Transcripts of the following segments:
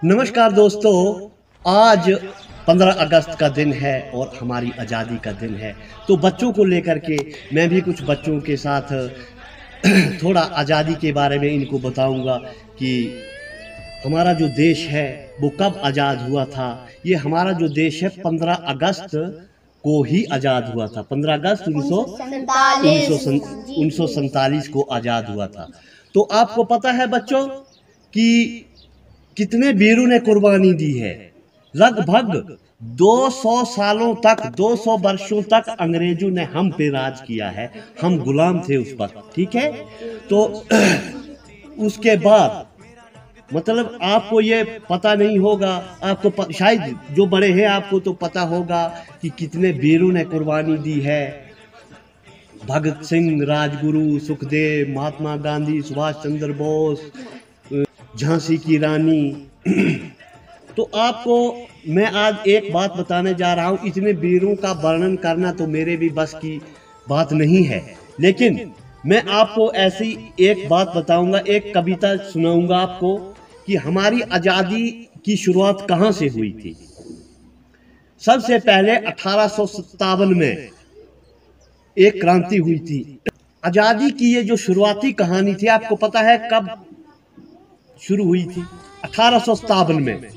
नमस्कार दोस्तों, आज 15 अगस्त का दिन है और हमारी आज़ादी का दिन है। तो बच्चों को लेकर के मैं भी कुछ बच्चों के साथ थोड़ा आज़ादी के बारे में इनको बताऊंगा कि हमारा जो देश है वो कब आज़ाद हुआ था। ये हमारा जो देश है 15 अगस्त को ही आज़ाद हुआ था। 15 अगस्त 1947 को आज़ाद हुआ था। तो आपको पता है बच्चों कि कितने वीरों ने कुर्बानी दी है। लगभग 200 सालों तक, 200 वर्षों तक अंग्रेजों ने हम पे राज किया है। हम गुलाम थे उस वक्त, ठीक है। तो उसके बाद मतलब आपको ये पता नहीं होगा, आपको शायद जो बड़े हैं आपको तो पता होगा कि कितने वीरों ने कुर्बानी दी है। भगत सिंह, राजगुरु, सुखदेव, महात्मा गांधी, सुभाष चंद्र बोस, झांसी की रानी। तो आपको मैं आज एक बात बताने जा रहा हूँ। इतने वीरों का वर्णन करना तो मेरे भी बस की बात नहीं है, लेकिन मैं आपको ऐसी एक बात बताऊंगा, एक कविता सुनाऊंगा आपको कि हमारी आज़ादी की शुरुआत कहाँ से हुई थी। सबसे पहले 1857 में एक क्रांति हुई थी। आज़ादी की ये जो शुरुआती कहानी थी, आपको पता है कब शुरू हुई थी? 1857 में।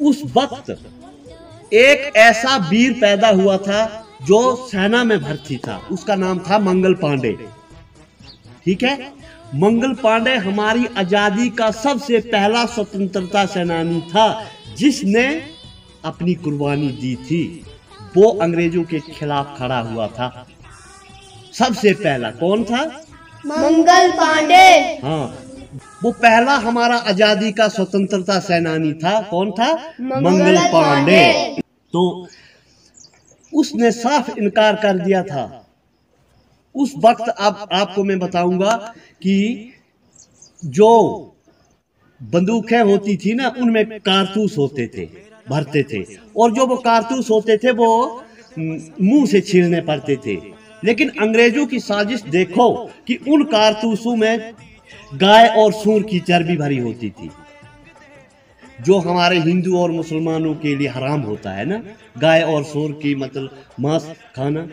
उस वक्त एक ऐसा वीर पैदा हुआ था जो सेना में भर्ती था। उसका नाम था मंगल पांडे, ठीक है। मंगल पांडे हमारी आजादी का सबसे पहला स्वतंत्रता सेनानी था जिसने अपनी कुर्बानी दी थी। वो अंग्रेजों के खिलाफ खड़ा हुआ था। सबसे पहला कौन था? मंगल पांडे। हाँ, वो पहला हमारा आजादी का स्वतंत्रता सेनानी था। कौन था? मंगल पांडे। तो उसने साफ इनकार कर दिया था उस वक्त। अब आपको मैं बताऊंगा कि जो बंदूकें होती थी ना, उनमें कारतूस होते थे, भरते थे, और जो वो कारतूस होते थे वो मुंह से छीलने पड़ते थे। लेकिन अंग्रेजों की साजिश देखो कि उन कारतूसों में गाय और सूअर की चर्बी भरी होती थी, जो हमारे हिंदू और मुसलमानों के लिए हराम होता है ना, गाय और सूअर की मतलब मांस खाना।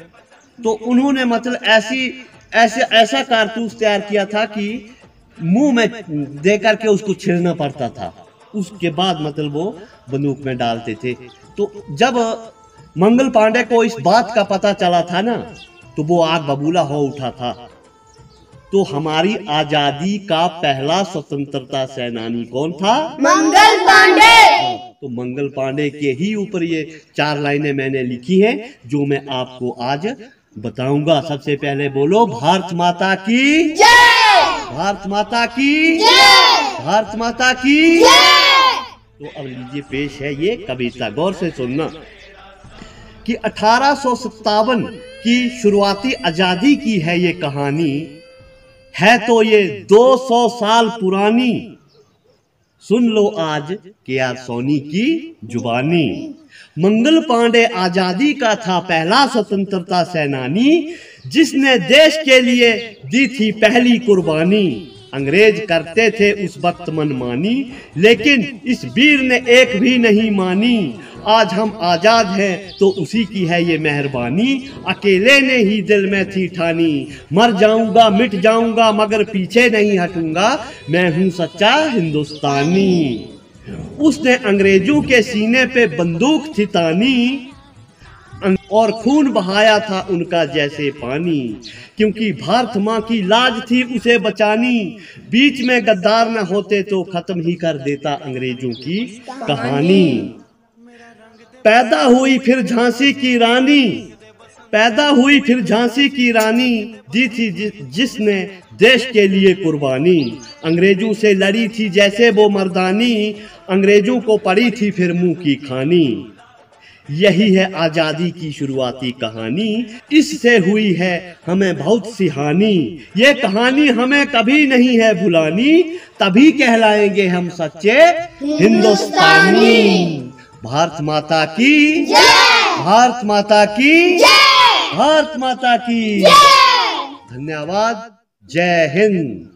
तो उन्होंने मतलब ऐसा कारतूस तैयार किया था कि मुंह में दे करके उसको छीलना पड़ता था। उसके बाद मतलब वो बंदूक में डालते थे। तो जब मंगल पांडे को इस बात का पता चला था ना, तो वो आग बबूला हो उठा था। तो हमारी आजादी का पहला स्वतंत्रता सेनानी कौन था? मंगल पांडे। तो मंगल पांडे के ही ऊपर ये 4 लाइनें मैंने लिखी हैं जो मैं आपको आज बताऊंगा। सबसे पहले बोलो भारत माता की जय, भारत माता की जय, भारत माता की जय। तो अब लीजिए पेश है ये कविता, गौर से सुनना कि 1857 की शुरुआती आजादी की है ये कहानी। है तो ये 200 साल पुरानी, सुन लो आज के.आर. सोनी की जुबानी। मंगल पांडे आजादी का था पहला स्वतंत्रता सेनानी जिसने देश के लिए दी थी पहली कुर्बानी। अंग्रेज करते थे उस वक्त मनमानी, लेकिन इस वीर ने एक भी नहीं मानी। आज हम आजाद हैं तो उसी की है ये मेहरबानी। अकेले ने ही दिल में थी ठानी, मर जाऊंगा मिट जाऊंगा मगर पीछे नहीं हटूंगा, मैं हूं सच्चा हिंदुस्तानी। उसने अंग्रेजों के सीने पे बंदूक थी तानी और खून बहाया था उनका जैसे पानी, क्योंकि भारत माँ की लाज थी उसे बचानी। बीच में गद्दार न होते तो खत्म ही कर देता अंग्रेजों की कहानी। पैदा हुई फिर झांसी की रानी, पैदा हुई फिर झांसी की रानी, दी थी जिसने देश के लिए कुर्बानी। अंग्रेजों से लड़ी थी जैसे वो मर्दानी, अंग्रेजों को पड़ी थी फिर मुंह की खानी। यही है आजादी की शुरुआती कहानी, इससे हुई है हमें बहुत सी हानि। ये कहानी हमें कभी नहीं है भुलानी, तभी कहलाएंगे हम सच्चे हिंदुस्तानी। भारत माता की जय, भारत माता की जय, भारत माता की जय। धन्यवाद। जय हिंद।